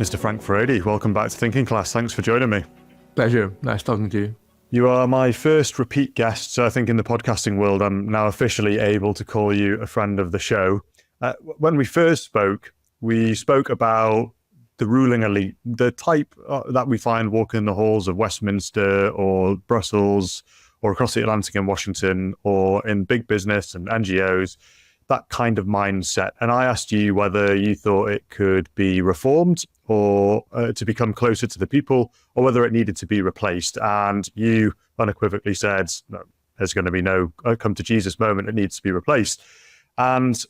Mr. Frank Furedi, welcome back to Thinking Class. Thanks for joining me. Pleasure. Nice talking to you. You are my first repeat guest, so I think in the podcasting world, I'm now officially able to call you a friend of the show. When we first spoke, we spoke about the ruling elite, the type that we find walking the halls of Westminster or Brussels or across the Atlantic in Washington or in big business and NGOs, that kind of mindset. And I asked you whether you thought it could be reformed or to become closer to the people, or whether it needed to be replaced. And you unequivocally said, no, there's going to be no come to Jesus moment, it needs to be replaced. And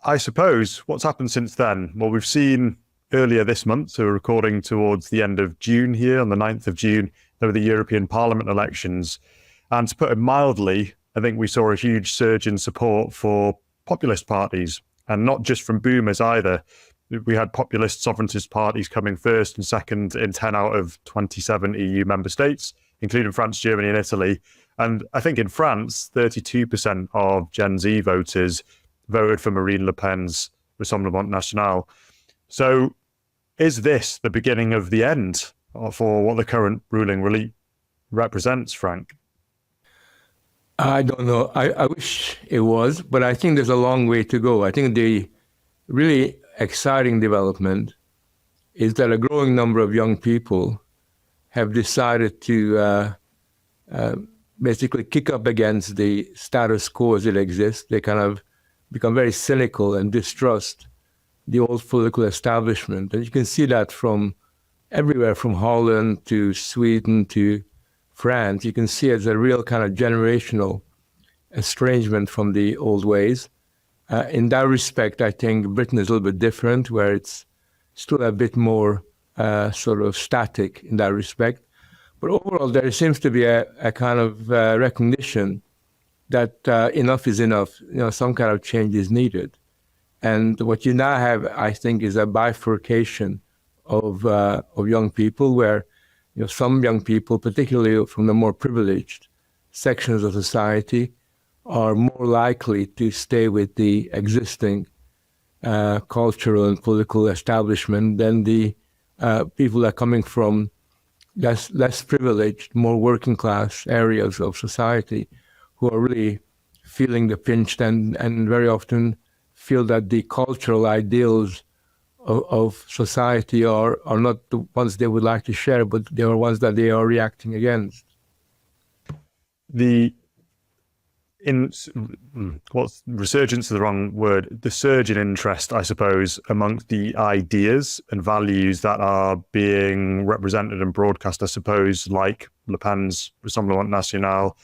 I suppose what's happened since then? Well, we've seen earlier this month, so we're recording towards the end of June here, on the 9th of June, there were the European Parliament elections. And to put it mildly, I think we saw a huge surge in support for populist parties, and not just from boomers either. We had populist sovereigntist parties coming first and second in 10 out of 27 EU member states, including France, Germany and Italy. And I think in France, 32% of Gen Z voters voted for Marine Le Pen's Rassemblement National. So is this the beginning of the end for what the current ruling elite represents, Frank? I don't know. I wish it was, but I think there's a long way to go. I think the really exciting development is that a growing number of young people have decided to basically kick up against the status quo as it exists. They kind of become very cynical and distrust the old political establishment. And you can see that from everywhere, from Holland to Sweden to France. You can see it as a real kind of generational estrangement from the old ways. In that respect, I think Britain is a little bit different, where it's still a bit more sort of static in that respect. But overall, there seems to be a kind of recognition that enough is enough. Some kind of change is needed. And what you now have, I think, is a bifurcation of young people, where some young people, particularly from the more privileged sections of society, are more likely to stay with the existing cultural and political establishment than the people that are coming from less privileged, more working class areas of society, who are really feeling the pinch and very often feel that the cultural ideals of society are not the ones they would like to share, but they are ones that they are reacting against. Resurgence is the wrong word, the surge in interest, I suppose, amongst the ideas and values that are being represented and broadcast, I suppose, like Le Pen's Rassemblement National,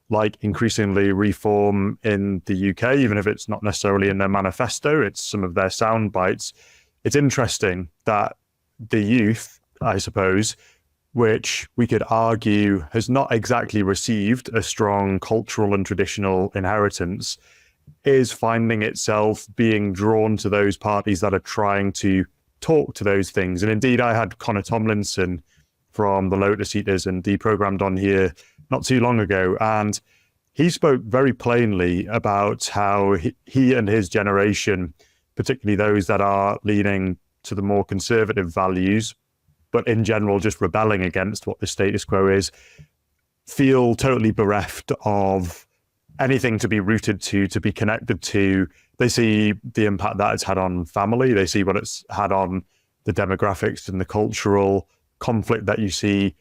like increasingly reform in the UK, even if it's not necessarily in their manifesto, it's some of their sound bites. It's interesting that the youth, I suppose, which we could argue has not exactly received a strong cultural and traditional inheritance, is finding itself being drawn to those parties that are trying to talk to those things. And indeed, I had Connor Tomlinson from the Lotus Eaters and Deprogrammed on here not too long ago, and he spoke very plainly about how he and his generation, particularly those that are leaning to the more conservative values, but in general just rebelling against what the status quo is, feel totally bereft of anything to be rooted to be connected to. They see the impact that it's had on family. They see what it's had on the demographics and the cultural conflict that you see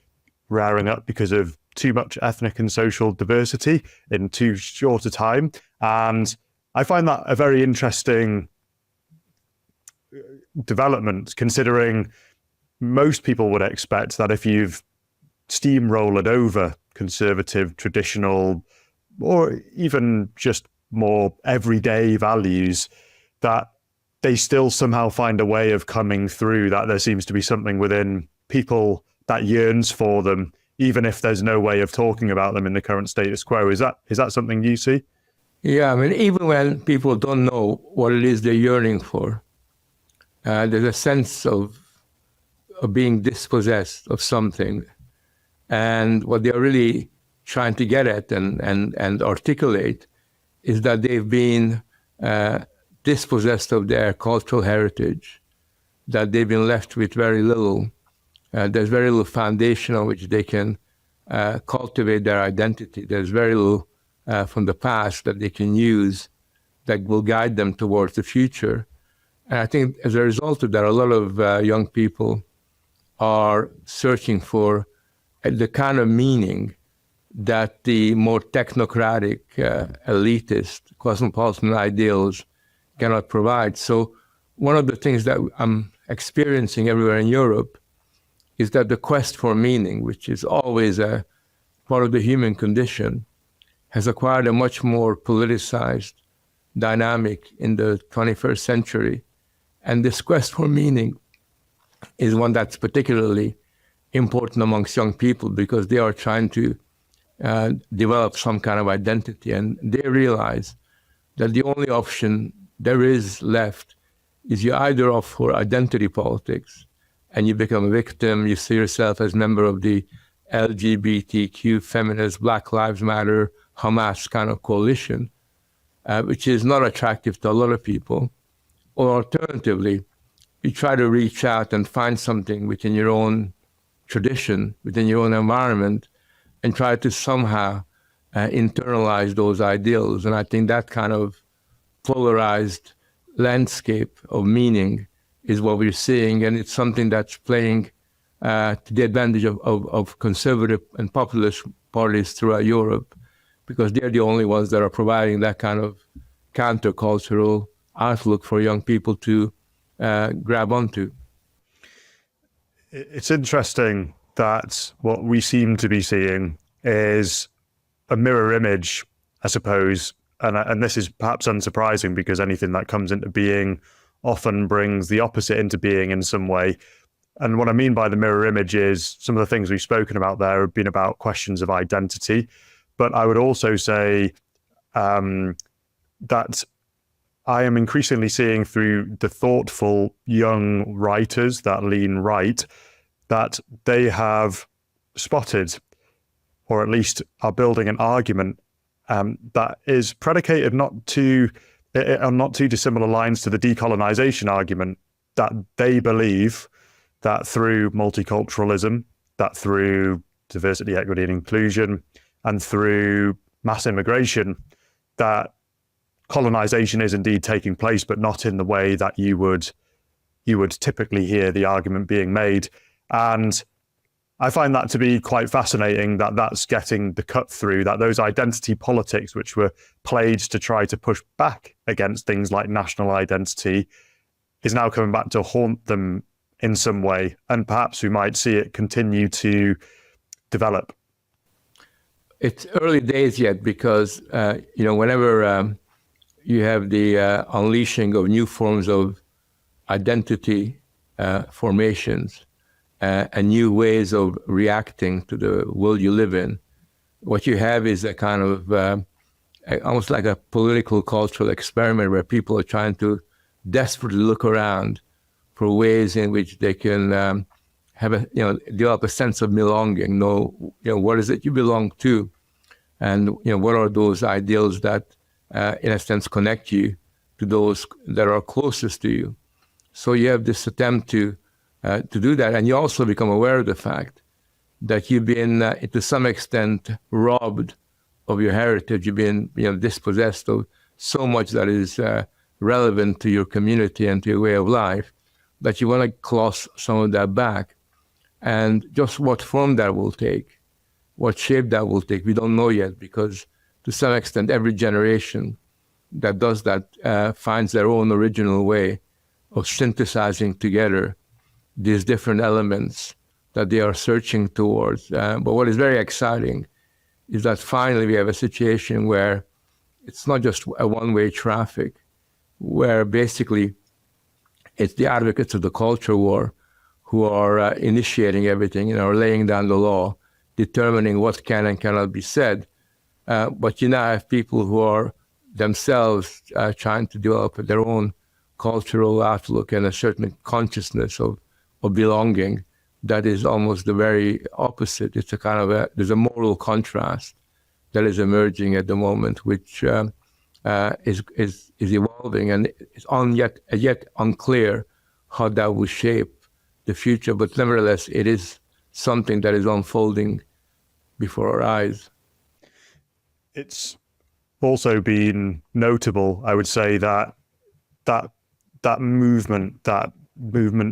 rearing up because of too much ethnic and social diversity in too short a time. And I find that a very interesting development, considering most people would expect that if you've steamrolled over conservative, traditional, or even just more everyday values, that they still somehow find a way of coming through, that there seems to be something within people that yearns for them, even if there's no way of talking about them in the current status quo. Is that something you see? Yeah, I mean, even when people don't know what it is they're yearning for, there's a sense of being dispossessed of something. And what they're really trying to get at and articulate is that they've been dispossessed of their cultural heritage, that they've been left with very little. There's very little foundation on which they can cultivate their identity. There's very little from the past that they can use that will guide them towards the future. And I think as a result of that, a lot of young people are searching for the kind of meaning that the more technocratic, elitist, cosmopolitan ideals cannot provide. So one of the things that I'm experiencing everywhere in Europe is that the quest for meaning, which is always a part of the human condition, has acquired a much more politicized dynamic in the 21st century. And this quest for meaning is one that's particularly important amongst young people because they are trying to develop some kind of identity. And they realize that the only option there is left is you either opt for identity politics and you become a victim, you see yourself as a member of the LGBTQ, feminist, Black Lives Matter, Hamas kind of coalition, which is not attractive to a lot of people. Or alternatively, you try to reach out and find something within your own tradition, within your own environment, and try to somehow internalize those ideals. And I think that kind of polarized landscape of meaning is what we're seeing, and it's something that's playing to the advantage of conservative and populist parties throughout Europe, because they're the only ones that are providing that kind of countercultural outlook for young people to grab onto. It's interesting that what we seem to be seeing is a mirror image, I suppose, and this is perhaps unsurprising because anything that comes into being often brings the opposite into being in some way. And what I mean by the mirror image is some of the things we've spoken about there have been about questions of identity, but I would also say that I am increasingly seeing through the thoughtful young writers that lean right, that they have spotted, or at least are building an argument that is predicated on not too dissimilar lines to the decolonization argument, that they believe that through multiculturalism, that through diversity, equity, and inclusion, and through mass immigration, that colonization is indeed taking place, but not in the way that you would typically hear the argument being made. And I find that to be quite fascinating, that that's getting the cut through, that those identity politics, which were played to try to push back against things like national identity, is now coming back to haunt them in some way. And perhaps we might see it continue to develop. It's early days yet because, whenever you have the unleashing of new forms of identity formations, and new ways of reacting to the world you live in, what you have is a kind of almost like a political cultural experiment where people are trying to desperately look around for ways in which they can develop a sense of belonging. Know what is it you belong to, and what are those ideals that, in a sense, connect you to those that are closest to you. So you have this attempt to do that, and you also become aware of the fact that you've been, to some extent, robbed of your heritage. You've been, dispossessed of so much that is relevant to your community and to your way of life, that you want to claw some of that back. And just what form that will take, what shape that will take, we don't know yet, because to some extent, every generation that does that finds their own original way of synthesizing together these different elements that they are searching towards. But what is very exciting is that finally we have a situation where it's not just a one-way traffic, where basically it's the advocates of the culture war who are initiating everything, are laying down the law, determining what can and cannot be said. But you now have people who are themselves trying to develop their own cultural outlook and a certain consciousness of belonging that is almost the very opposite. It's a kind of there's a moral contrast that is emerging at the moment, which is evolving, and it's yet unclear how that will shape the future. But nevertheless, it is something that is unfolding before our eyes. It's also been notable, I would say, that movement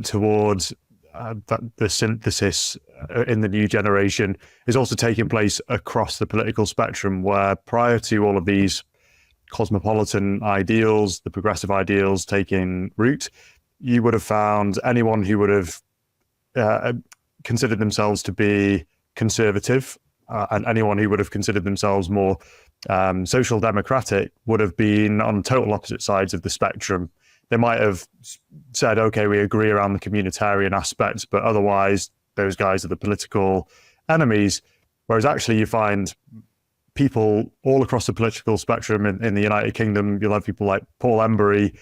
towards the synthesis in the new generation is also taking place across the political spectrum, where prior to all of these cosmopolitan ideals, the progressive ideals taking root, you would have found anyone who would have considered themselves to be conservative and anyone who would have considered themselves more social democratic would have been on total opposite sides of the spectrum. They might have said, okay, we agree around the communitarian aspects, but otherwise those guys are the political enemies. Whereas actually you find people all across the political spectrum in the United Kingdom, you'll have people like Paul Embury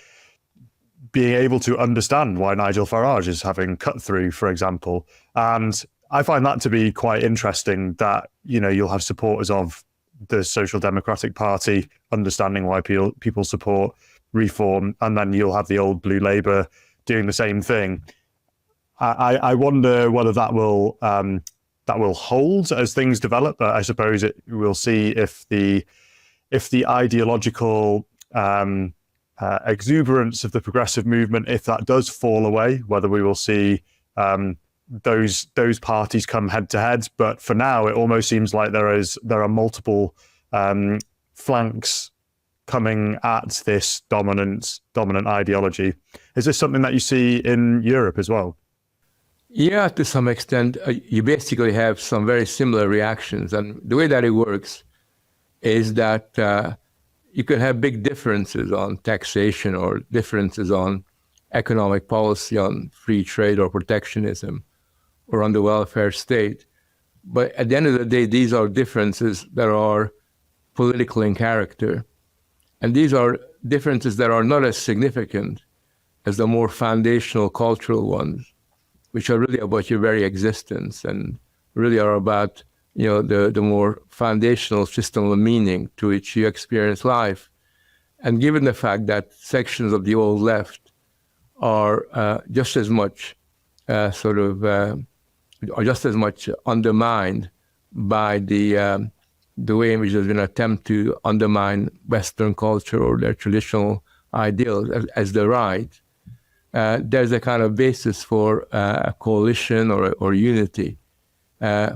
being able to understand why Nigel Farage is having cut through, for example. And I find that to be quite interesting, that, you know, you'll have supporters of the Social Democratic Party understanding why people support reform, and then you'll have the old Blue Labour doing the same thing. I wonder whether that will hold as things develop. I suppose we'll see if the ideological exuberance of the progressive movement, if that does fall away, whether we will see those parties come head to head. But for now, it almost seems like there are multiple flanks coming at this dominant ideology. Is this something that you see in Europe as well? Yeah, to some extent. You basically have some very similar reactions. And the way that it works is that you can have big differences on taxation or differences on economic policy, on free trade or protectionism, or on the welfare state. But at the end of the day, these are differences that are political in character. And these are differences that are not as significant as the more foundational cultural ones, which are really about your very existence and really are about, you know, the more foundational system of meaning to which you experience life. And given the fact that sections of the old left are just as much undermined by the way in which there's been an attempt to undermine Western culture or their traditional ideals as the right, there's a kind of basis for a coalition or unity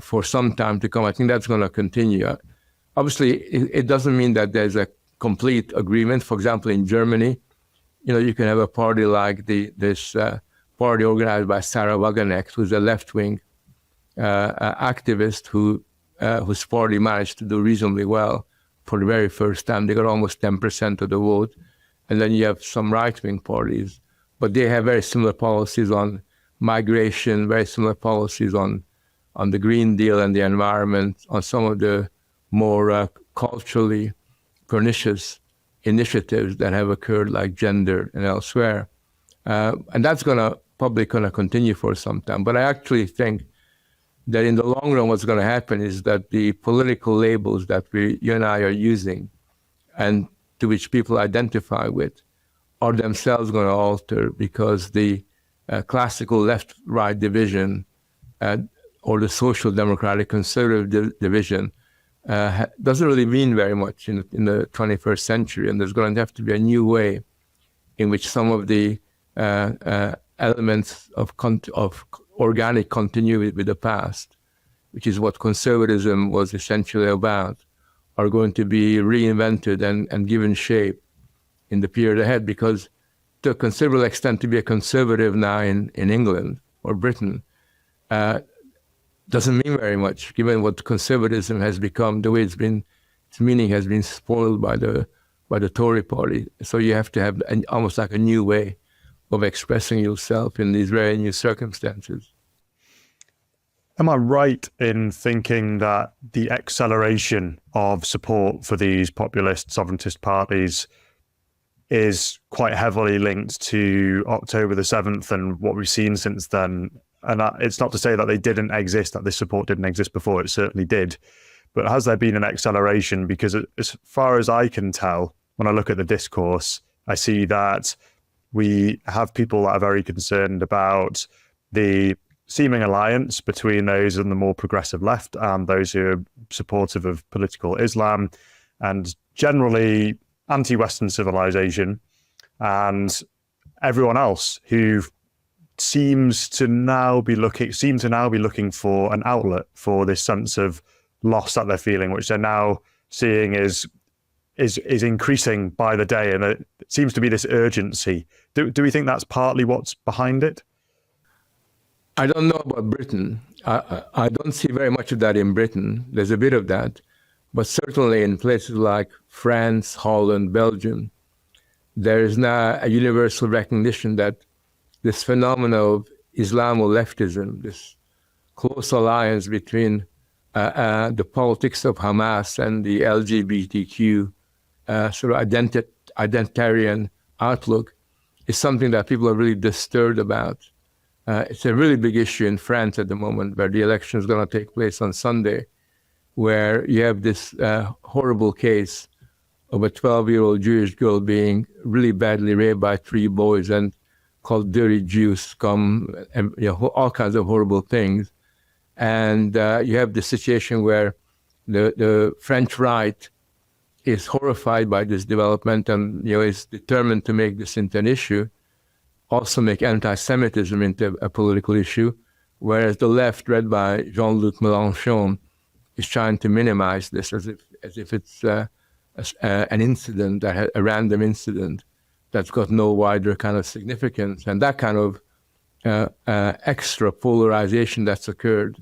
for some time to come. I think that's going to continue. Obviously, it doesn't mean that there's a complete agreement. For example, in Germany, you know, you can have a party like this party organized by Sarah Wagenknecht, who's a left-wing activist whose party managed to do reasonably well for the very first time. They got almost 10% of the vote. And then you have some right-wing parties, but they have very similar policies on migration, very similar policies on the Green Deal and the environment, on some of the more culturally pernicious initiatives that have occurred, like gender and elsewhere. And that's probably going to continue for some time. But I actually think that in the long run, what's going to happen is that the political labels that you and I are using and to which people identify with are themselves going to alter, because the classical left-right division or the social democratic conservative division doesn't really mean very much in the 21st century. And there's going to have to be a new way in which some of the elements of organic continuity with the past, which is what conservatism was essentially about, are going to be reinvented and given shape in the period ahead. Because to a considerable extent, to be a conservative now in England or Britain doesn't mean very much, given what conservatism has become, the way its meaning has been spoiled by the Tory party. So you have to have almost like a new way of expressing yourself in these very new circumstances. Am I right in thinking that the acceleration of support for these populist sovereigntist parties is quite heavily linked to October the 7th and what we've seen since then? And it's not to say that they didn't exist, that this support didn't exist before, it certainly did. But has there been an acceleration? Because as far as I can tell, when I look at the discourse, I see that we have people that are very concerned about the seeming alliance between those on the more progressive left and those who are supportive of political Islam and generally anti-Western civilization, and everyone else who seems to now be looking for an outlet for this sense of loss that they're feeling, which they're now seeing is increasing by the day, and it seems to be this urgency. Do we think that's partly what's behind it? I don't know about Britain. I don't see very much of that in Britain. There's a bit of that, but certainly in places like France, Holland, Belgium, there is now a universal recognition that this phenomenon of Islamo-leftism, this close alliance between the politics of Hamas and the LGBTQ sort of identitarian outlook, is something that people are really disturbed about. It's a really big issue in France at the moment, where the election is going to take place on Sunday, where you have this horrible case of a 12-year-old Jewish girl being really badly raped by 3 boys and called dirty Jews, all kinds of horrible things. And you have the situation where the French right is horrified by this development and is determined to make this into an issue, also make anti-Semitism into a political issue, whereas the left, led by Jean-Luc Mélenchon, is trying to minimize this as if it's an incident, a random incident that's got no wider kind of significance. And that kind of extra polarization that's occurred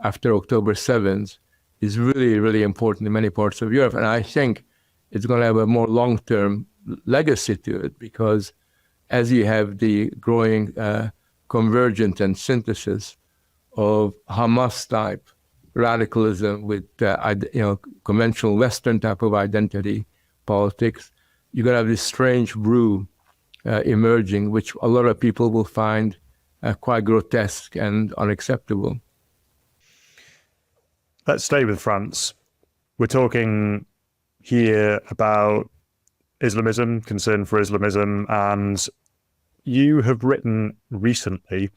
after October 7th is really, really important in many parts of Europe. And I think it's going to have a more long-term legacy to it, because as you have the growing convergence and synthesis of Hamas-type radicalism with conventional Western type of identity politics, you're going to have this strange brew emerging, which a lot of people will find quite grotesque and unacceptable. Let's stay with France. We're talking here about Islamism, concern for Islamism, and you have written recently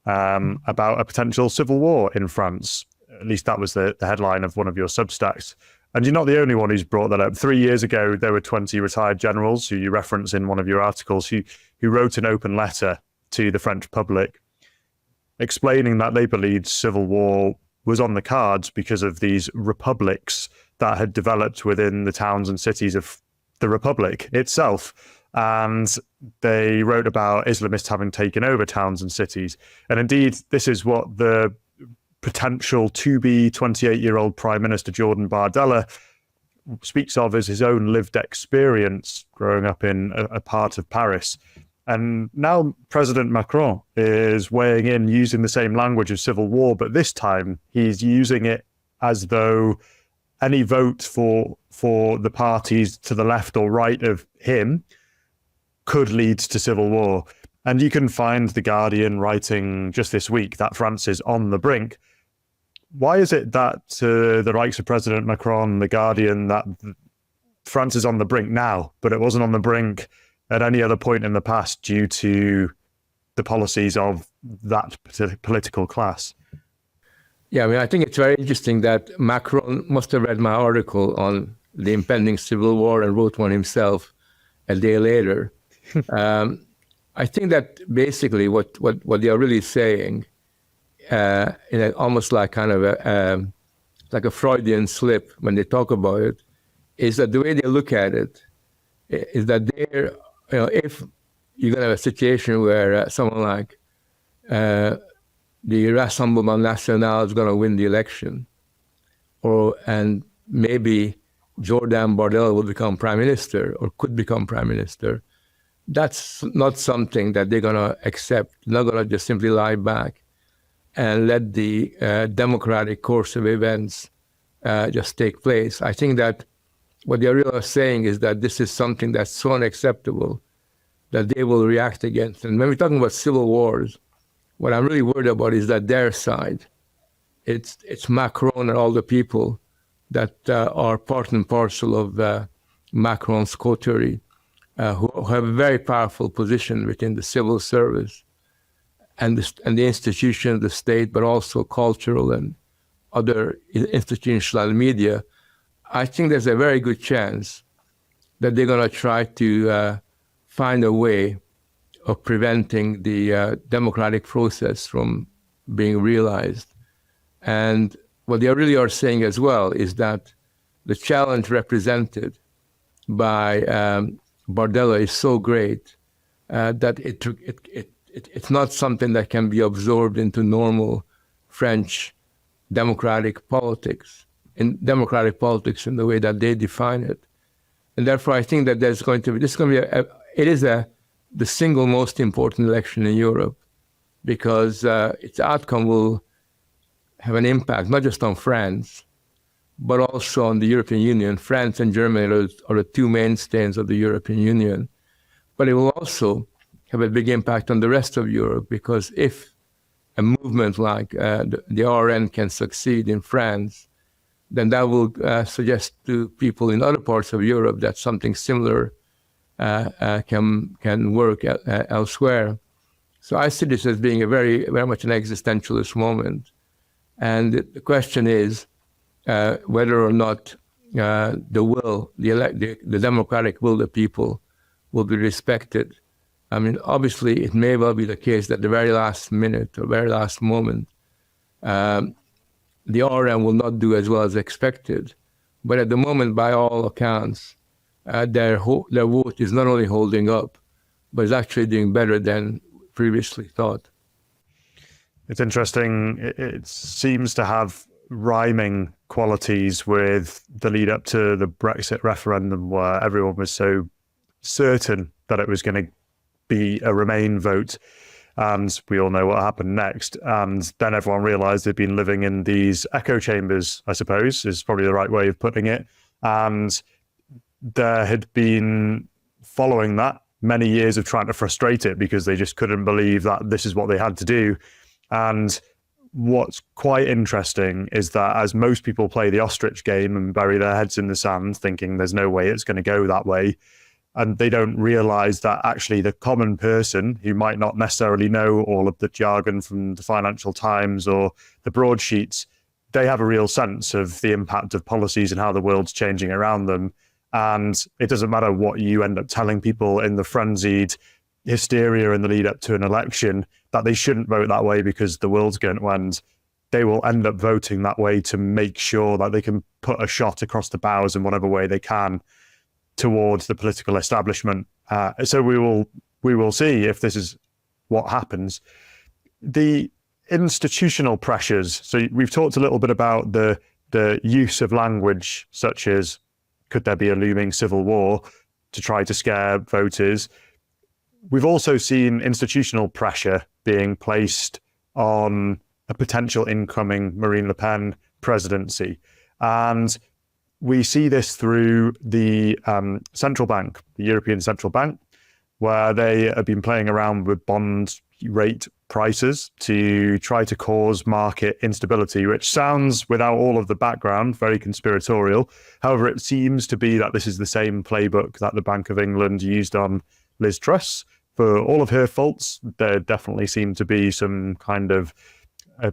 about a potential civil war in France. At least that was the headline of one of your Substacks. And you're not the only one who's brought that up. 3 years ago, there were 20 retired generals who you reference in one of your articles who wrote an open letter to the French public explaining that they believed civil war was on the cards because of these republics that had developed within the towns and cities of the republic itself. And they wrote about Islamists having taken over towns and cities. And indeed, this is what the potential to-be 28-year-old Prime Minister Jordan Bardella speaks of as his own lived experience growing up in a part of Paris. And now President Macron is weighing in using the same language of civil war, but this time he's using it as though any vote for the parties to the left or right of him could lead to civil war. And you can find The Guardian writing just this week that France is on the brink. Why is it that the likes of President Macron, The Guardian, that France is on the brink now, but it wasn't on the brink at any other point in the past due to the policies of that political class? Yeah, I mean, I think it's very interesting that Macron must have read my article on the impending civil war and wrote one himself a day later. I think that basically what they are really saying, almost like kind of like a Freudian slip when they talk about it, is that the way they look at it is that they're, if you're going to have a situation where someone like the Rassemblement National is going to win the election, and maybe Jordan Bardella will become prime minister or could become prime minister, that's not something that they're going to accept. They're not going to just simply lie back and let the democratic course of events just take place. I think that what they're really saying is that this is something that's so unacceptable that they will react against. And when we're talking about civil wars, what I'm really worried about is that their side, it's Macron and all the people that are part and parcel of Macron's coterie, who have a very powerful position within the civil service and the institution of the state, but also cultural and other institutional media, I think there's a very good chance that they're going to try to find a way of preventing the democratic process from being realized. And what they really are saying as well is that the challenge represented by Bardella is so great that it's not something that can be absorbed into normal French democratic politics, in the way that they define it. And therefore, I think that this is going to be the single most important election in Europe, because its outcome will have an impact not just on France, but also on the European Union. France and Germany are the two mainstays of the European Union. But it will also have a big impact on the rest of Europe, because if a movement like the RN can succeed in France, then that will suggest to people in other parts of Europe that something similar can work elsewhere. So I see this as being a very, very much an existentialist moment. And the question is whether or not the democratic will of the people will be respected. I mean, obviously, it may well be the case that the very last minute or very last moment, the RM will not do as well as expected. But at the moment, by all accounts, their vote is not only holding up, but is actually doing better than previously thought. It's interesting. It seems to have rhyming qualities with the lead up to the Brexit referendum, where everyone was so certain that it was going to be a Remain vote. And we all know what happened next. And then everyone realized they'd been living in these echo chambers, I suppose, is probably the right way of putting it. And there had been, following that, many years of trying to frustrate it because they just couldn't believe that this is what they had to do. And what's quite interesting is that as most people play the ostrich game and bury their heads in the sand, thinking there's no way it's going to go that way, and they don't realize that actually the common person who might not necessarily know all of the jargon from the Financial Times or the broadsheets, they have a real sense of the impact of policies and how the world's changing around them. And it doesn't matter what you end up telling people in the frenzied hysteria in the lead up to an election, that they shouldn't vote that way because the world's going to end. They will end up voting that way to make sure that they can put a shot across the bows in whatever way they can towards the political establishment. So we will see if this is what happens. The institutional pressures. So we've talked a little bit about the use of language, such as could there be a looming civil war to try to scare voters. We've also seen institutional pressure being placed on a potential incoming Marine Le Pen presidency. And we see this through the central bank, the European Central Bank, where they have been playing around with bond rate prices to try to cause market instability, which sounds, without all of the background, very conspiratorial. However, it seems to be that this is the same playbook that the Bank of England used on Liz Truss. For all of her faults, there definitely seemed to be some kind of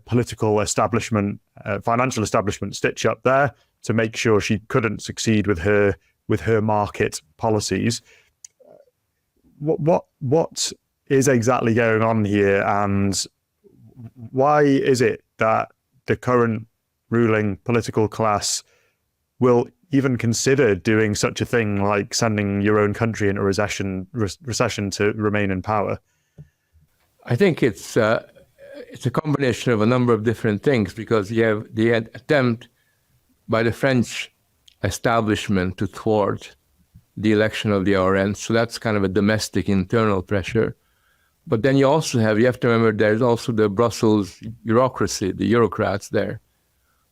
political establishment, financial establishment stitch up there to make sure she couldn't succeed with her market policies. What is exactly going on here, and why is it that the current ruling political class will even consider doing such a thing like sending your own country into recession to remain in power? I think it's a combination of a number of different things, because you have the attempt by the French establishment to thwart the election of the RN. So that's kind of a domestic internal pressure. But then you have to remember there's also the Brussels bureaucracy, the bureaucrats there,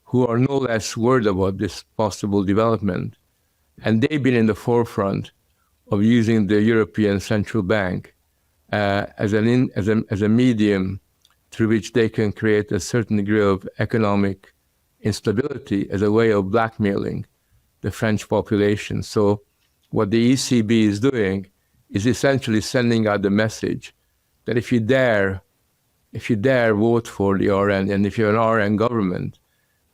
who are no less worried about this possible development. And they've been in the forefront of using the European Central Bank as a medium through which they can create a certain degree of economic instability as a way of blackmailing the French population. So what the ECB is doing is essentially sending out the message that if you dare vote for the RN, and if you're an RN government,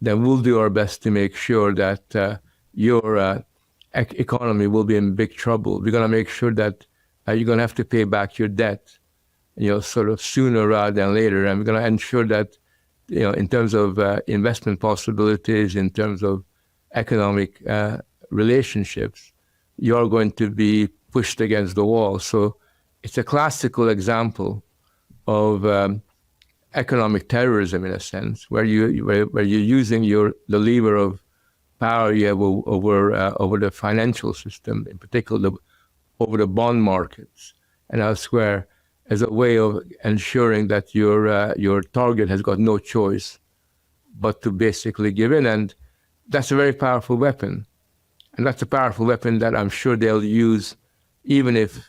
then we'll do our best to make sure that your economy will be in big trouble. We're going to make sure that you're going to have to pay back your debt, sort of sooner rather than later. And we're going to ensure that, in terms of investment possibilities, in terms of economic relationships, you're going to be pushed against the wall. So it's a classical example of economic terrorism, in a sense, where you're using the lever of power you have over the financial system, in particular over the bond markets and elsewhere, as a way of ensuring that your target has got no choice but to basically give in. And that's a very powerful weapon. And that's a powerful weapon that I'm sure they'll use even if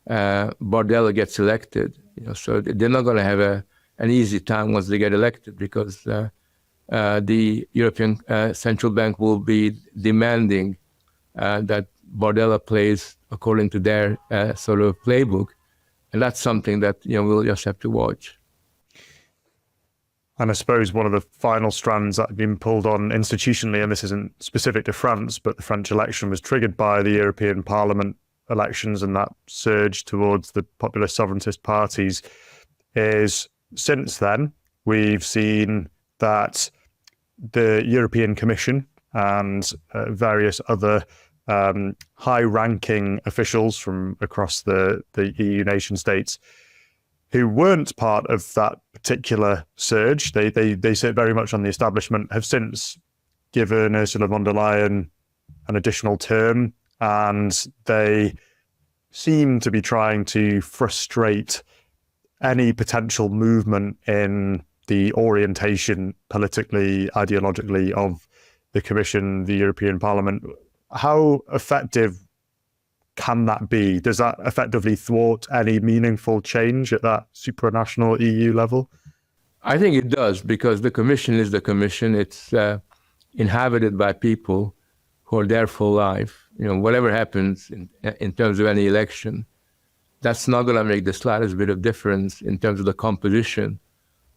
Bardella gets elected. So they're not going to have an easy time once they get elected, because the European Central Bank will be demanding that Bardella plays according to their sort of playbook. And that's something that we'll just have to watch. And I suppose one of the final strands that have been pulled on institutionally, and this isn't specific to France, but the French election was triggered by the European Parliament elections and that surge towards the populist sovereigntist parties, is since then we've seen that the European Commission and various other high-ranking officials from across the EU nation states who weren't part of that particular surge, they sit very much on the establishment, have since given Ursula von der Leyen an additional term, and they seem to be trying to frustrate any potential movement in the orientation politically, ideologically of the Commission, the European Parliament. How effective can that be? Does that effectively thwart any meaningful change at that supranational EU level? I think it does, because the Commission is the Commission. It's inhabited by people who are there for life. Whatever happens in terms of any election, that's not going to make the slightest bit of difference in terms of the composition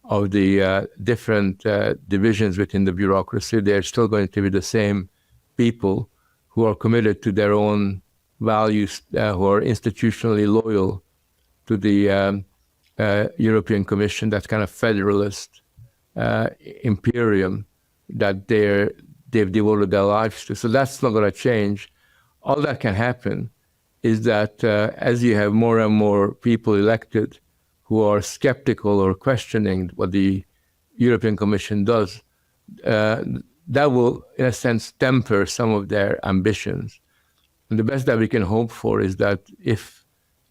of the different divisions within the bureaucracy. They're still going to be the same people who are committed to their own values, who are institutionally loyal to the European Commission, that kind of federalist imperium that they've devoted their lives to. So that's not going to change. All that can happen is that as you have more and more people elected who are skeptical or questioning what the European Commission does, that will, in a sense, temper some of their ambitions. And the best that we can hope for is that if,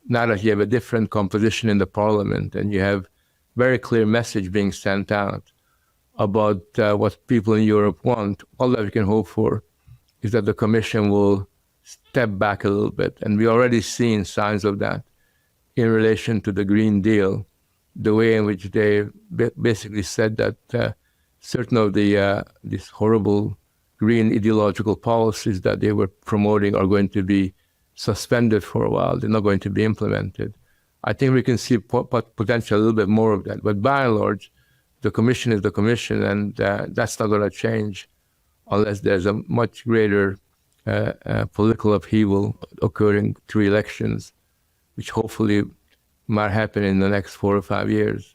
now that you have a different composition in the parliament and you have very clear message being sent out about what people in Europe want, all that we can hope for is that the Commission will step back a little bit. And we already seen signs of that in relation to the Green Deal, the way in which they basically said that certain of these horrible green ideological policies that they were promoting are going to be suspended for a while. They're not going to be implemented. I think we can see potential a little bit more of that. But by and large, the Commission is the Commission, and that's not going to change unless there's a much greater political upheaval occurring through elections, which hopefully might happen in the next 4 or 5 years.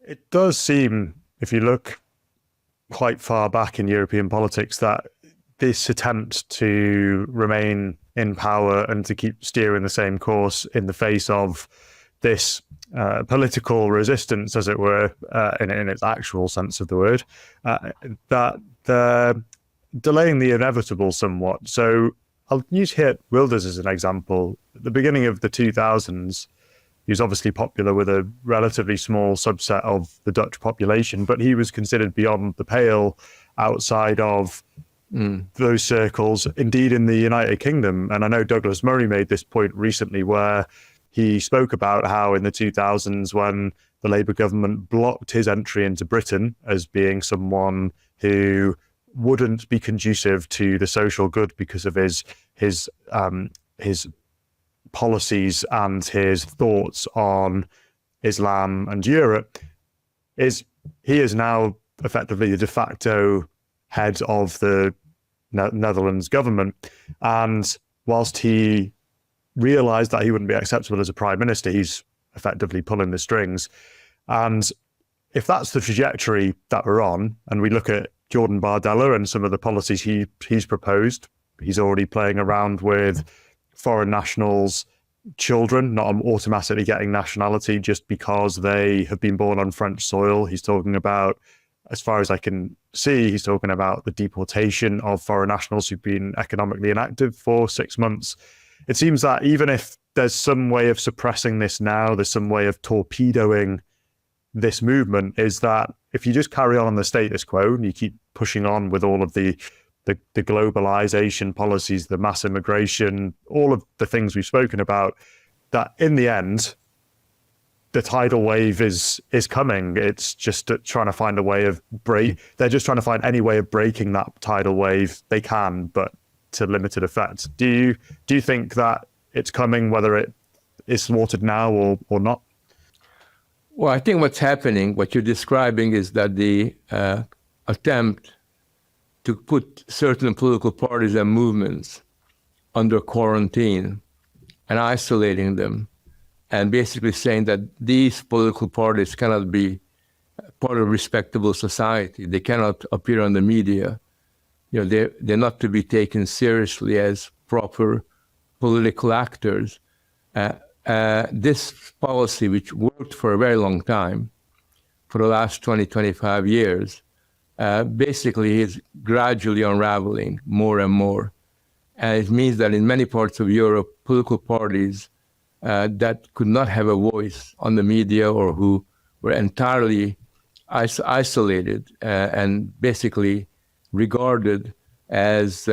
It does seem, if you look quite far back in European politics, that this attempt to remain in power and to keep steering the same course in the face of this political resistance, as it were, in its actual sense of the word, that they're delaying the inevitable somewhat. So I'll use Geert Wilders as an example. At the beginning of the 2000s, he was obviously popular with a relatively small subset of the Dutch population, but he was considered beyond the pale outside of those circles, indeed in the United Kingdom. And I know Douglas Murray made this point recently where he spoke about how in the 2000s, when the Labour government blocked his entry into Britain as being someone who wouldn't be conducive to the social good because of his policies and his thoughts on Islam and Europe, is he is now effectively the de facto head of the Netherlands government. And whilst he realized that he wouldn't be acceptable as a prime minister, he's effectively pulling the strings. And if that's the trajectory that we're on, and we look at Jordan Bardella and some of the policies he's proposed, he's already playing around with foreign nationals' children not automatically getting nationality just because they have been born on French soil. He's talking about, as far as I can see, he's talking about the deportation of foreign nationals who've been economically inactive for 6 months. It seems that even if there's some way of suppressing this now, there's some way of torpedoing this movement, is that if you just carry on the status quo and you keep pushing on with all of the globalization policies, the mass immigration, all of the things we've spoken about, that in the end, the tidal wave is coming. It's just trying to find a way of they're just trying to find any way of breaking that tidal wave they can, but to limited effect. Do you think that it's coming, whether it is thwarted now or not? Well, I think what's happening, what you're describing, is that the attempt to put certain political parties and movements under quarantine and isolating them, and basically saying that these political parties cannot be part of respectable society. They cannot appear on the media. You know, they're not to be taken seriously as proper political actors. This policy, which worked for a very long time, for the last 20, 25 years, basically is gradually unraveling more and more. And it means that in many parts of Europe, political parties that could not have a voice on the media, or who were entirely isolated and basically regarded as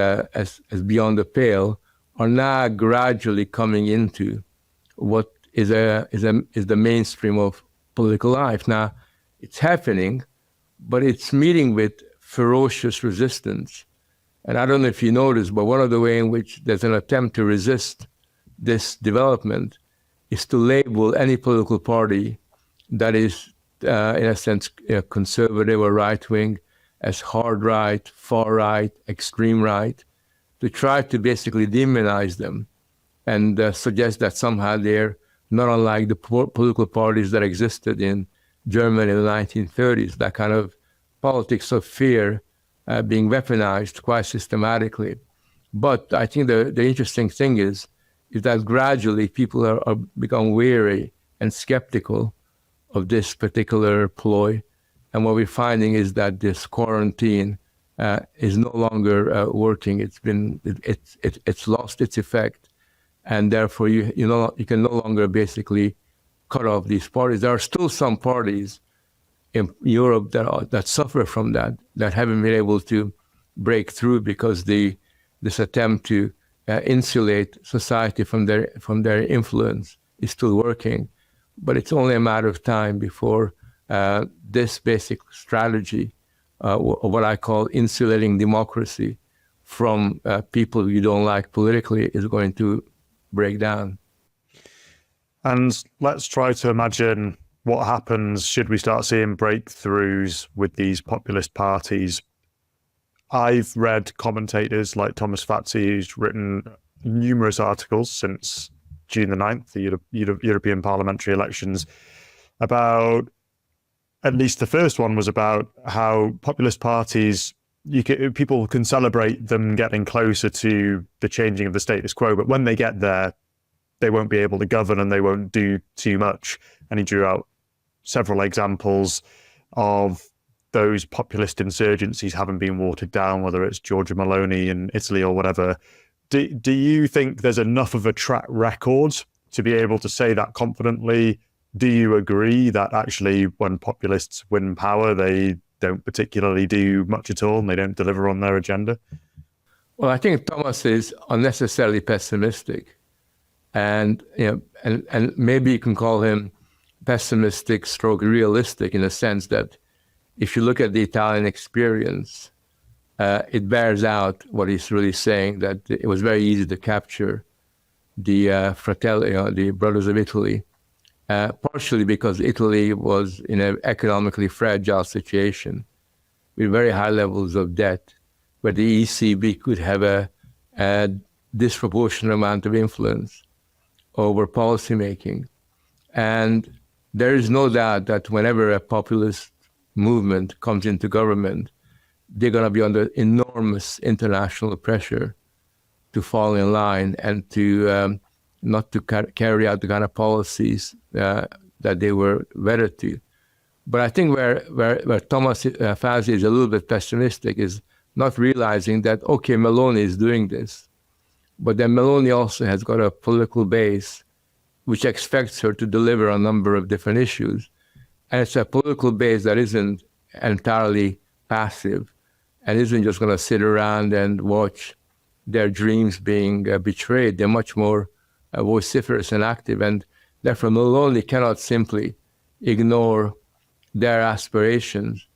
beyond the pale, are now gradually coming into what is the mainstream of political life. Now, it's happening, but it's meeting with ferocious resistance. And I don't know if you noticed, but one of the ways in which there's an attempt to resist this development is to label any political party that is, in a sense, conservative or right-wing as hard right, far right, extreme right, to try to basically demonize them and suggest that somehow they're not unlike the political parties that existed in Germany in the 1930s, that kind of politics of fear being weaponized quite systematically. But I think the interesting thing is that gradually people are become wary and skeptical of this particular ploy. And what we're finding is that this quarantine is no longer working. It's lost its effect, and therefore you can no longer basically cut off these parties. There are still some parties in Europe that suffer from that haven't been able to break through, because this attempt to insulate society from their influence is still working. But it's only a matter of time before this basic strategy, what I call insulating democracy from people you don't like politically, is going to break down. And let's try to imagine what happens should we start seeing breakthroughs with these populist parties. I've read commentators like Thomas Fazzi, who's written numerous articles since June the 9th, the European parliamentary elections, about, at least the first one was about how populist parties, people can celebrate them getting closer to the changing of the status quo, but when they get there, they won't be able to govern and they won't do too much. And he drew out several examples of those populist insurgencies having been watered down, whether it's Giorgia Meloni in Italy or whatever. Do you think there's enough of a track record to be able to say that confidently? Do you agree that actually when populists win power, they don't particularly do much at all and they don't deliver on their agenda? Well, I think Thomas is unnecessarily pessimistic. And maybe you can call him pessimistic stroke realistic, in a sense that if you look at the Italian experience, it bears out what he's really saying, that it was very easy to capture the Fratelli, the Brothers of Italy, partially because Italy was in an economically fragile situation with very high levels of debt, where the ECB could have a disproportionate amount of influence over policymaking. And there is no doubt that whenever a populist movement comes into government, they're going to be under enormous international pressure to fall in line and to not to carry out the kind of policies that they were wedded to. But I think where Thomas Fazi is a little bit pessimistic is not realizing that, okay, Meloni is doing this, but then Meloni also has got a political base which expects her to deliver on a number of different issues. And it's a political base that isn't entirely passive and isn't just going to sit around and watch their dreams being betrayed. They're much more vociferous and active, and therefore Meloni cannot simply ignore their aspirations.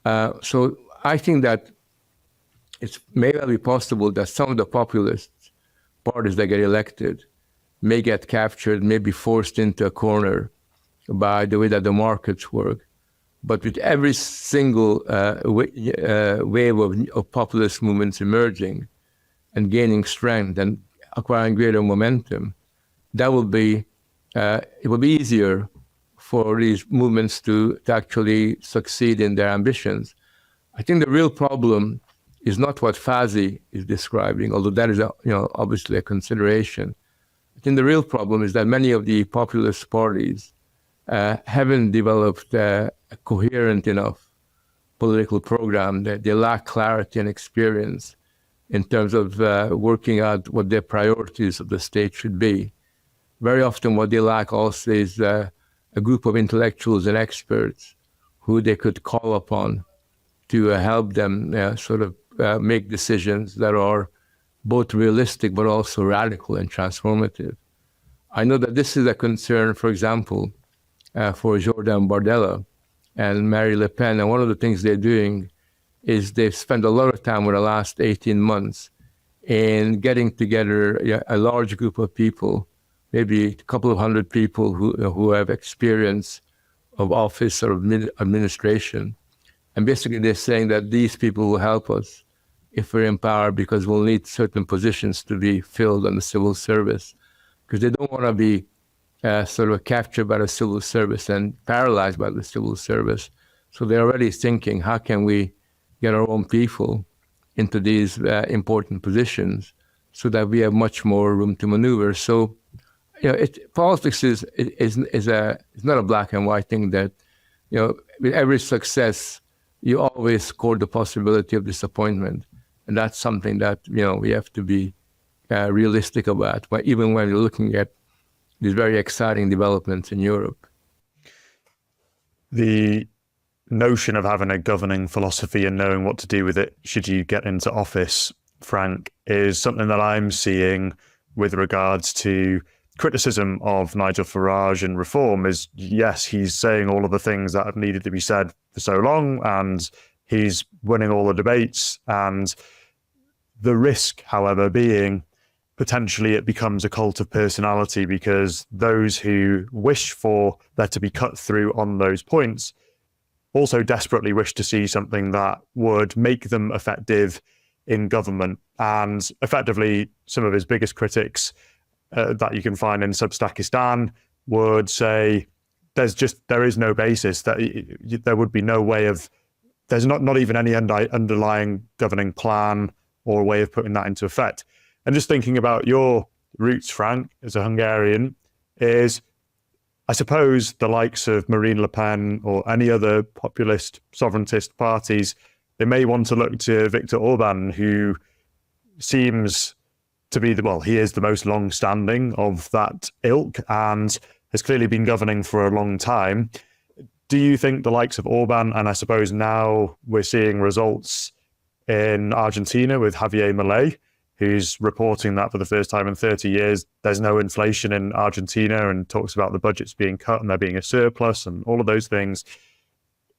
So I think that it may well be possible that some of the populist parties that get elected may get captured, may be forced into a corner by the way that the markets work. But with every single wave of populist movements emerging and gaining strength and acquiring greater momentum, that will be it will be easier for these movements to actually succeed in their ambitions. I think the real problem is not what Fazi is describing, although that is obviously a consideration. I think the real problem is that many of the populist parties haven't developed a coherent enough political program. That they lack clarity and experience in terms of working out what their priorities of the state should be. Very often what they lack also is a group of intellectuals and experts who they could call upon to help them make decisions that are both realistic but also radical and transformative. I know that this is a concern, for example, for Jordan Bardella and Marine Le Pen. And one of the things they're doing is they've spent a lot of time over the last 18 months in getting together a large group of people, maybe a couple of hundred people who have experience of office or administration. And basically they're saying that these people will help us if we're in power, because we'll need certain positions to be filled in the civil service, because they don't want to be captured by the civil service and paralyzed by the civil service. So they're already thinking, how can we get our own people into these important positions so that we have much more room to maneuver? So, politics is not a black and white thing that, with every success, you always score the possibility of disappointment. And that's something that, we have to be realistic about, even when you're looking at these very exciting developments in Europe. The notion of having a governing philosophy and knowing what to do with it should you get into office, Frank, is something that I'm seeing with regards to criticism of Nigel Farage and reform. Is, yes, he's saying all of the things that have needed to be said for so long, and he's winning all the debates. And the risk, however, being potentially it becomes a cult of personality, because those who wish for there to be cut through on those points also desperately wish to see something that would make them effective in government. And effectively, some of his biggest critics that you can find in Substakistan would say there is no basis, that there would be no way of, there's not even any underlying governing plan or a way of putting that into effect. And just thinking about your roots, Frank, as a Hungarian, is I suppose the likes of Marine Le Pen or any other populist sovereigntist parties, they may want to look to Viktor Orban, who seems to be he is the most long-standing of that ilk and has clearly been governing for a long time. Do you think the likes of Orban, and I suppose now we're seeing results in Argentina with Javier Milei, who's reporting that for the first time in 30 years, there's no inflation in Argentina, and talks about the budgets being cut and there being a surplus and all of those things.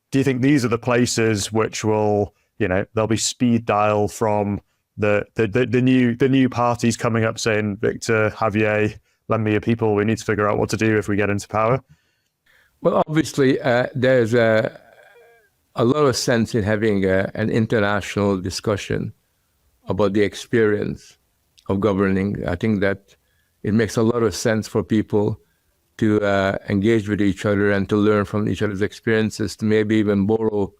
Do you think these are the places which will, there'll be speed dial from the new parties coming up saying, Victor, Javier, lend me your people. We need to figure out what to do if we get into power? Well, obviously, there's a lot of sense in having an international discussion about the experience of governing. I think that it makes a lot of sense for people to engage with each other and to learn from each other's experiences, to maybe even borrow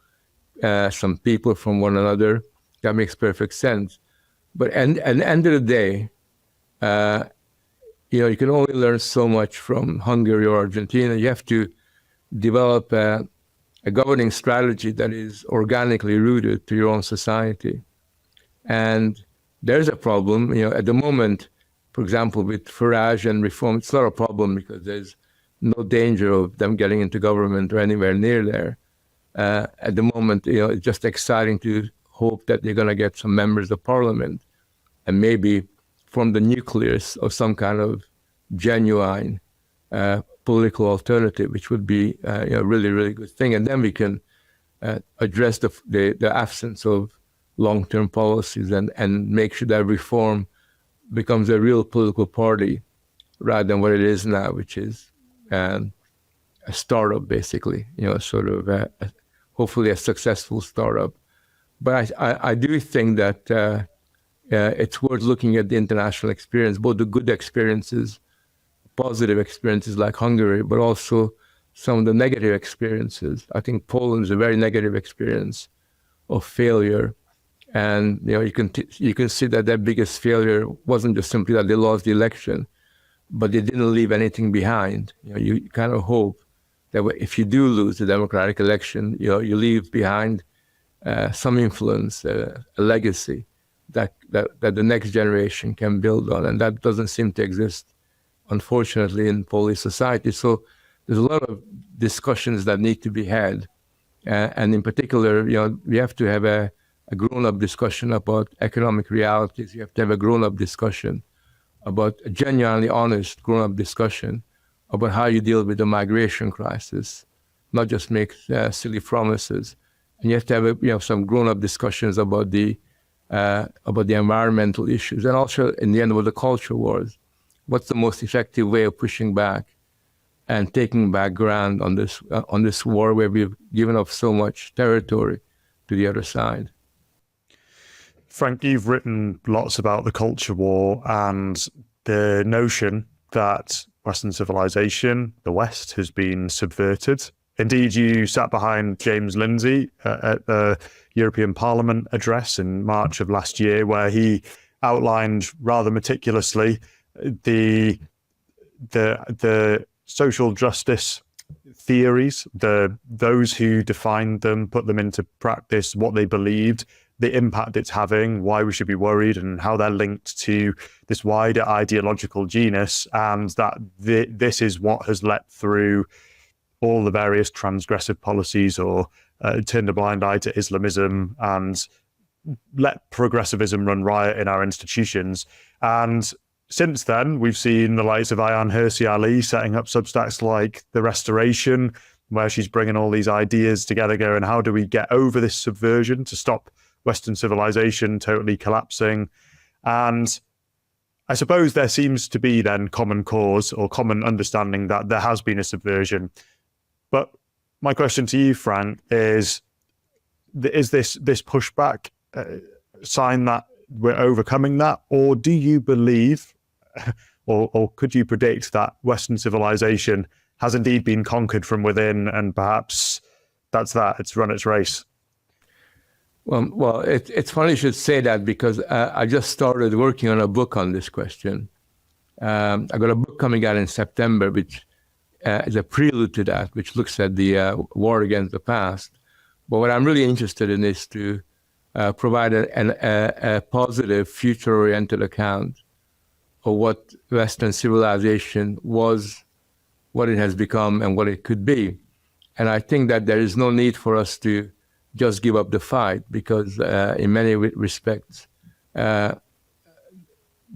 some people from one another. That makes perfect sense. But at the end of the day, you can only learn so much from Hungary or Argentina. You have to develop a governing strategy that is organically rooted to your own society. And there's a problem, at the moment, for example, with Farage and reform, it's not a problem because there's no danger of them getting into government or anywhere near there. At the moment, it's just exciting to hope that they're going to get some members of parliament and maybe form the nucleus of some kind of genuine political alternative, which would be a really, really good thing. And then we can address the absence of long-term policies and make sure that reform becomes a real political party rather than what it is now, which is a startup, basically, sort of hopefully a successful startup. But I do think that it's worth looking at the international experience, both the good experiences, positive experiences like Hungary, but also some of the negative experiences. I think Poland is a very negative experience of failure. And you can see that their biggest failure wasn't just simply that they lost the election, but they didn't leave anything behind. You kind of hope that if you do lose the democratic election, you leave behind some influence, a legacy that the next generation can build on, and that doesn't seem to exist, unfortunately, in Polish society. So there's a lot of discussions that need to be had, and in particular, we have to have a grown-up discussion about economic realities. You have to have a grown-up discussion about a genuinely honest grown-up discussion about how you deal with the migration crisis, not just make silly promises. And you have to have some grown-up discussions about the environmental issues, and also in the end about the culture wars. What's the most effective way of pushing back and taking back ground on this war where we've given up so much territory to the other side? Frank, you've written lots about the culture war and the notion that Western civilization, the West, has been subverted. Indeed, you sat behind James Lindsay at the European Parliament address in March of last year, where he outlined rather meticulously the social justice theories, those who defined them, put them into practice, what they believed, the impact it's having, why we should be worried, and how they're linked to this wider ideological genus, and that this is what has let through all the various transgressive policies or turned a blind eye to Islamism and let progressivism run riot in our institutions. And since then, we've seen the likes of Ayaan Hirsi Ali setting up Substacks like The Restoration, where she's bringing all these ideas together, going, how do we get over this subversion to stop Western civilization totally collapsing? And I suppose there seems to be then common cause or common understanding that there has been a subversion. But my question to you, Frank, is this pushback a sign that we're overcoming that? Or do you believe, or could you predict that Western civilization has indeed been conquered from within, and perhaps it's run its race? Well, it's funny you should say that, because I just started working on a book on this question. I got a book coming out in September, which is a prelude to that, which looks at the war against the past. But what I'm really interested in is to provide a positive, future-oriented account of what Western civilization was, what it has become, and what it could be. And I think that there is no need for us to just give up the fight, because in many respects, there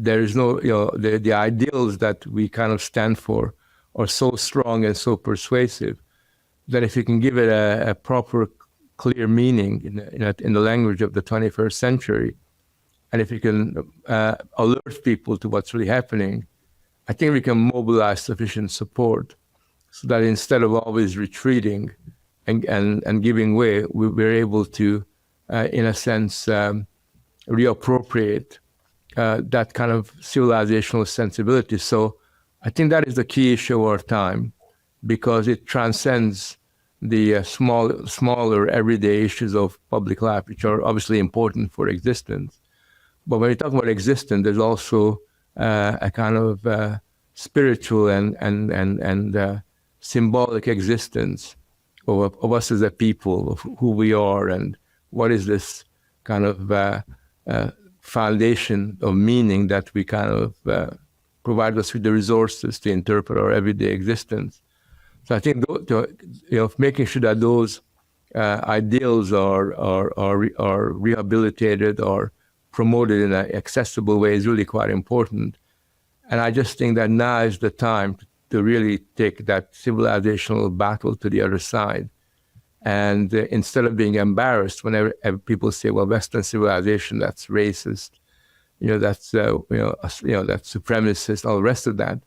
is no, the ideals that we kind of stand for are so strong and so persuasive that if you can give it a proper, clear meaning in the language of the 21st century, and if we can alert people to what's really happening, I think we can mobilize sufficient support so that instead of always retreating and giving way, we're able to, in a sense, reappropriate that kind of civilizational sensibility. So I think that is the key issue of our time, because it transcends the smaller everyday issues of public life, which are obviously important for existence. But when we talk about existence, there's also a kind of spiritual and symbolic existence of us as a people, of who we are, and what is this kind of foundation of meaning that we kind of provide us with the resources to interpret our everyday existence. So I think making sure that those ideals are rehabilitated or promoted in an accessible way is really quite important. And I just think that now is the time to really take that civilizational battle to the other side. And instead of being embarrassed whenever people say, well, Western civilization, that's racist, that's that's supremacist, all the rest of that,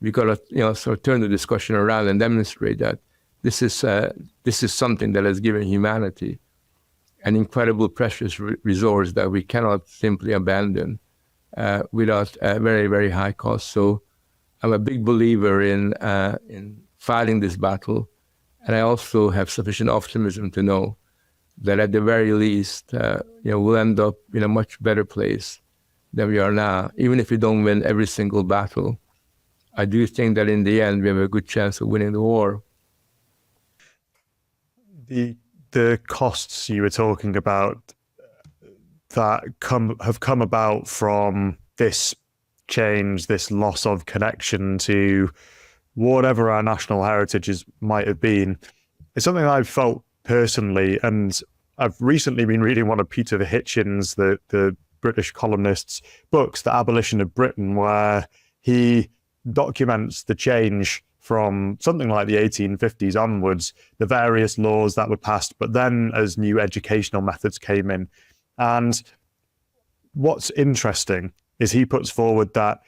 we got to sort of turn the discussion around and demonstrate that this is something that has given humanity an incredible precious resource that we cannot simply abandon without a very, very high cost. So I'm a big believer in fighting this battle, and I also have sufficient optimism to know that at the very least, we'll end up in a much better place than we are now. Even if we don't win every single battle, I do think that in the end we have a good chance of winning the war. The costs you were talking about that have come about from this change, this loss of connection to whatever our national heritages might have been, is something I've felt personally. And I've recently been reading one of Peter Hitchens, the British columnist's books, The Abolition of Britain, where he documents the change from something like the 1850s onwards, the various laws that were passed, but then as new educational methods came in. And what's interesting is he puts forward that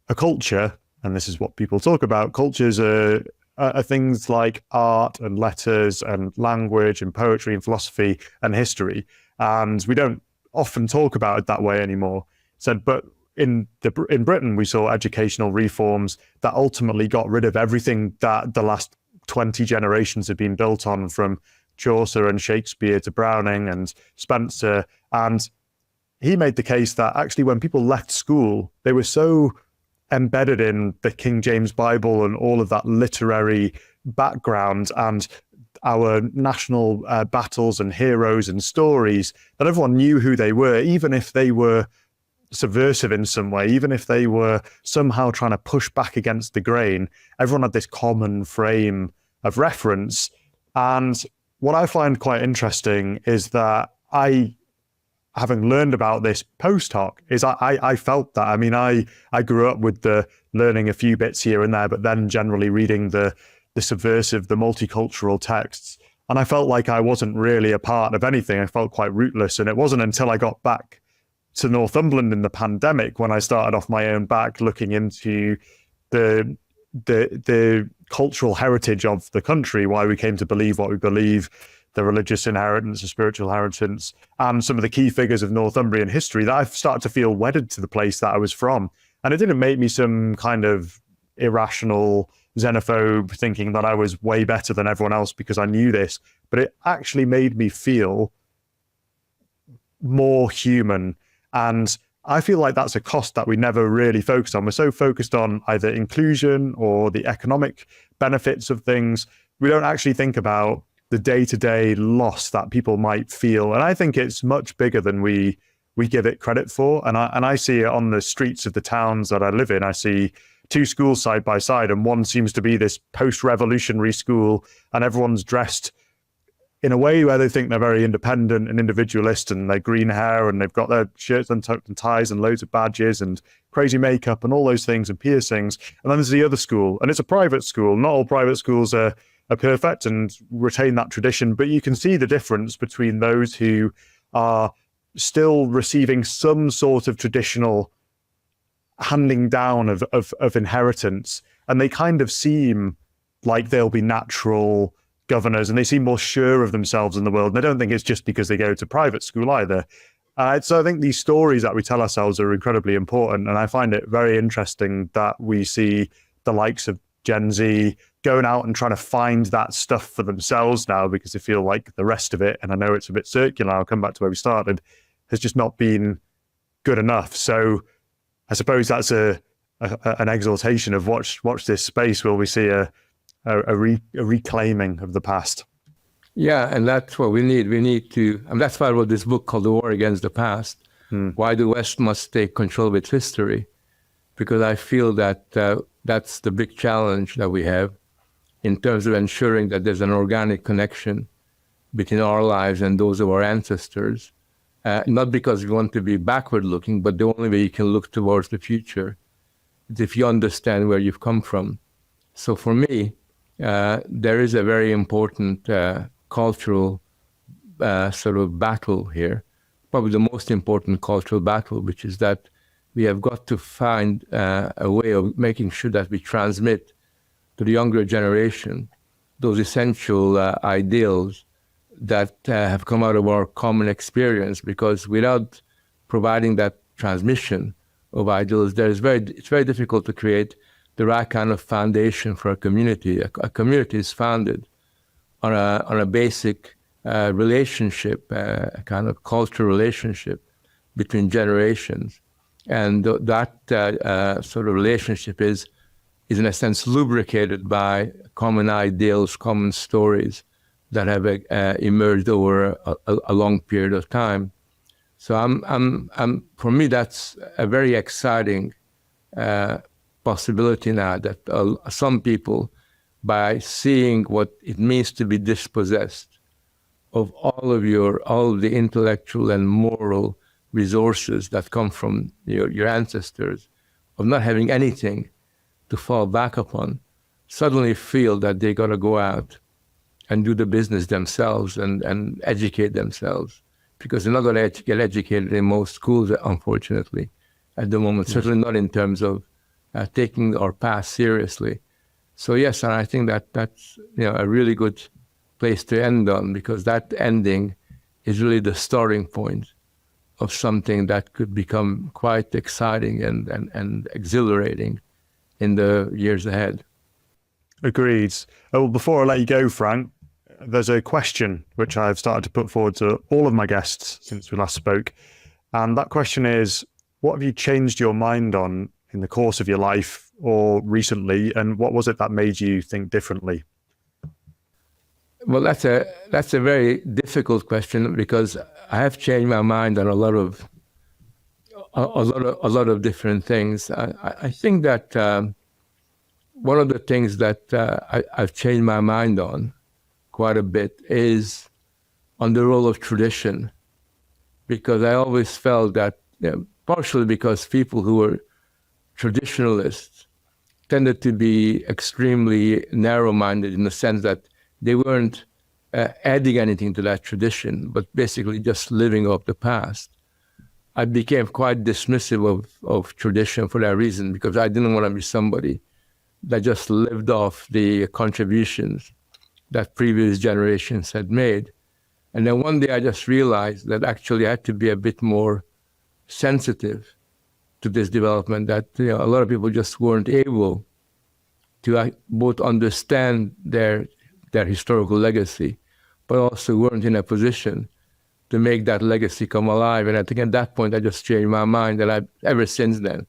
a culture, and this is what people talk about, cultures are things like art and letters and language and poetry and philosophy and history. And we don't often talk about it that way anymore. Said, but in Britain, we saw educational reforms that ultimately got rid of everything that the last 20 generations had been built on, from Chaucer and Shakespeare to Browning and Spencer. And he made the case that actually when people left school, they were so embedded in the King James Bible and all of that literary background and our national battles and heroes and stories that everyone knew who they were, even if they were subversive in some way, even if they were somehow trying to push back against the grain. Everyone had this common frame of reference. And what I find quite interesting is that having learned about this post hoc, is I felt that. I mean, I grew up with the learning a few bits here and there, but then generally reading the subversive, the multicultural texts. And I felt like I wasn't really a part of anything. I felt quite rootless. And it wasn't until I got back to Northumberland in the pandemic when I started off my own back looking into the cultural heritage of the country, why we came to believe what we believe, the religious inheritance, the spiritual inheritance, and some of the key figures of Northumbrian history, that I've started to feel wedded to the place that I was from. And it didn't make me some kind of irrational xenophobe thinking that I was way better than everyone else because I knew this, but it actually made me feel more human. And I feel like that's a cost that we never really focus on. We're so focused on either inclusion or the economic benefits of things. We don't actually think about the day-to-day loss that people might feel. And I think it's much bigger than we give it credit for. And I see it on the streets of the towns that I live in. I see two schools side by side, and one seems to be this post-revolutionary school, and everyone's dressed in a way where they think they're very independent and individualist, and they're green hair, and they've got their shirts untucked and ties and loads of badges and crazy makeup and all those things and piercings. And then there's the other school, and it's a private school. Not all private schools are perfect and retain that tradition, but you can see the difference between those who are still receiving some sort of traditional handing down of inheritance, and they kind of seem like they'll be natural governors, and they seem more sure of themselves in the world. And I don't think it's just because they go to private school either. So I think these stories that we tell ourselves are incredibly important, and I find it very interesting that we see the likes of Gen Z going out and trying to find that stuff for themselves now, because they feel like the rest of it, and I know it's a bit circular, I'll come back to where we started, has just not been good enough. So I suppose that's an exaltation of watch this space where we see a reclaiming of the past. Yeah, and that's what we need. We need to, and that's why I wrote this book called The War Against the Past, Why the West Must Take Control of Its History, because I feel that that's the big challenge that we have in terms of ensuring that there's an organic connection between our lives and those of our ancestors. Not because we want to be backward looking, but the only way you can look towards the future is if you understand where you've come from. So for me, there is a very important cultural sort of battle here, probably the most important cultural battle, which is that we have got to find a way of making sure that we transmit to the younger generation those essential ideals that have come out of our common experience, because without providing that transmission of ideals, it's very difficult to create the right kind of foundation for a community. A community is founded on a basic relationship, a kind of cultural relationship between generations. And that sort of relationship is in a sense lubricated by common ideals, common stories that have emerged over a long period of time. So for me, that's a very exciting possibility now, that some people, by seeing what it means to be dispossessed of all of the intellectual and moral resources that come from your ancestors, of not having anything to fall back upon, suddenly feel that they got to go out and do the business themselves and educate themselves, because they're not going to get educated in most schools, unfortunately, at the moment. Yes. Certainly not in terms of taking our past seriously. So yes, and I think that's a really good place to end on, because that ending is really the starting point of something that could become quite exciting and exhilarating in the years ahead. Agreed. Well, before I let you go, Frank, there's a question which I've started to put forward to all of my guests since we last spoke. And that question is, what have you changed your mind on in the course of your life or recently, and what was it that made you think differently? Well, that's a very difficult question, because I have changed my mind on a lot of different things. I think that one of the things that I've changed my mind on quite a bit is on the role of tradition, because I always felt that, partially because people who were traditionalists tended to be extremely narrow-minded, in the sense that they weren't adding anything to that tradition, but basically just living off the past. I became quite dismissive of tradition for that reason, because I didn't want to be somebody that just lived off the contributions that previous generations had made. And then one day I just realized that actually I had to be a bit more sensitive to this development, that a lot of people just weren't able to both understand their historical legacy, but also weren't in a position to make that legacy come alive. And I think at that point I just changed my mind, and ever since then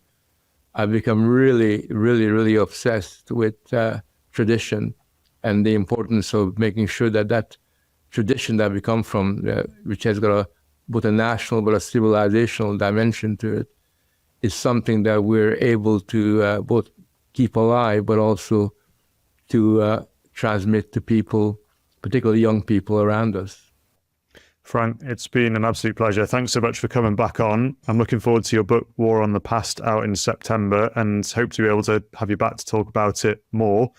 I've become really, really, really obsessed with tradition and the importance of making sure that tradition that we come from, which has got both a national but a civilizational dimension to it, is something that we're able to both keep alive, but also to transmit to people, particularly young people around us. Frank, it's been an absolute pleasure. Thanks so much for coming back on. I'm looking forward to your book, War on the Past, out in September, and hope to be able to have you back to talk about it more.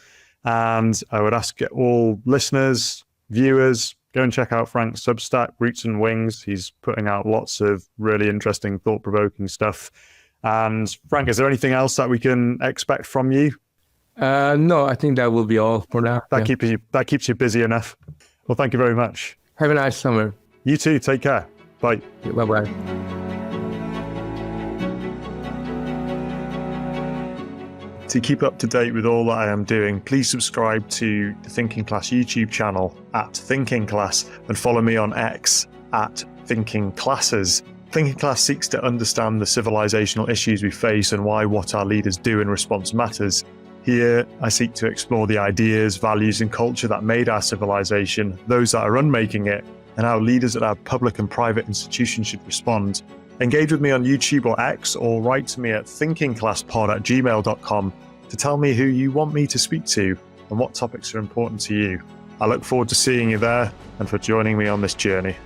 And I would ask all listeners, viewers, go and check out Frank's Substack, Roots and Wings. He's putting out lots of really interesting, thought-provoking stuff. And Frank, is there anything else that we can expect from you? No, I think that will be all for now. That keeps you busy enough. Well, thank you very much. Have a nice summer. You too. Take care. Bye. Bye-bye. To keep up to date with all that I am doing, please subscribe to the Thinking Class YouTube channel @ThinkingClass and follow me on X @ThinkingClasses. Thinking Class seeks to understand the civilizational issues we face and why what our leaders do in response matters. Here, I seek to explore the ideas, values, and culture that made our civilization, those that are unmaking it, and how leaders at our public and private institutions should respond. Engage with me on YouTube or X, or write to me at thinkingclasspod@gmail.com to tell me who you want me to speak to and what topics are important to you. I look forward to seeing you there and for joining me on this journey.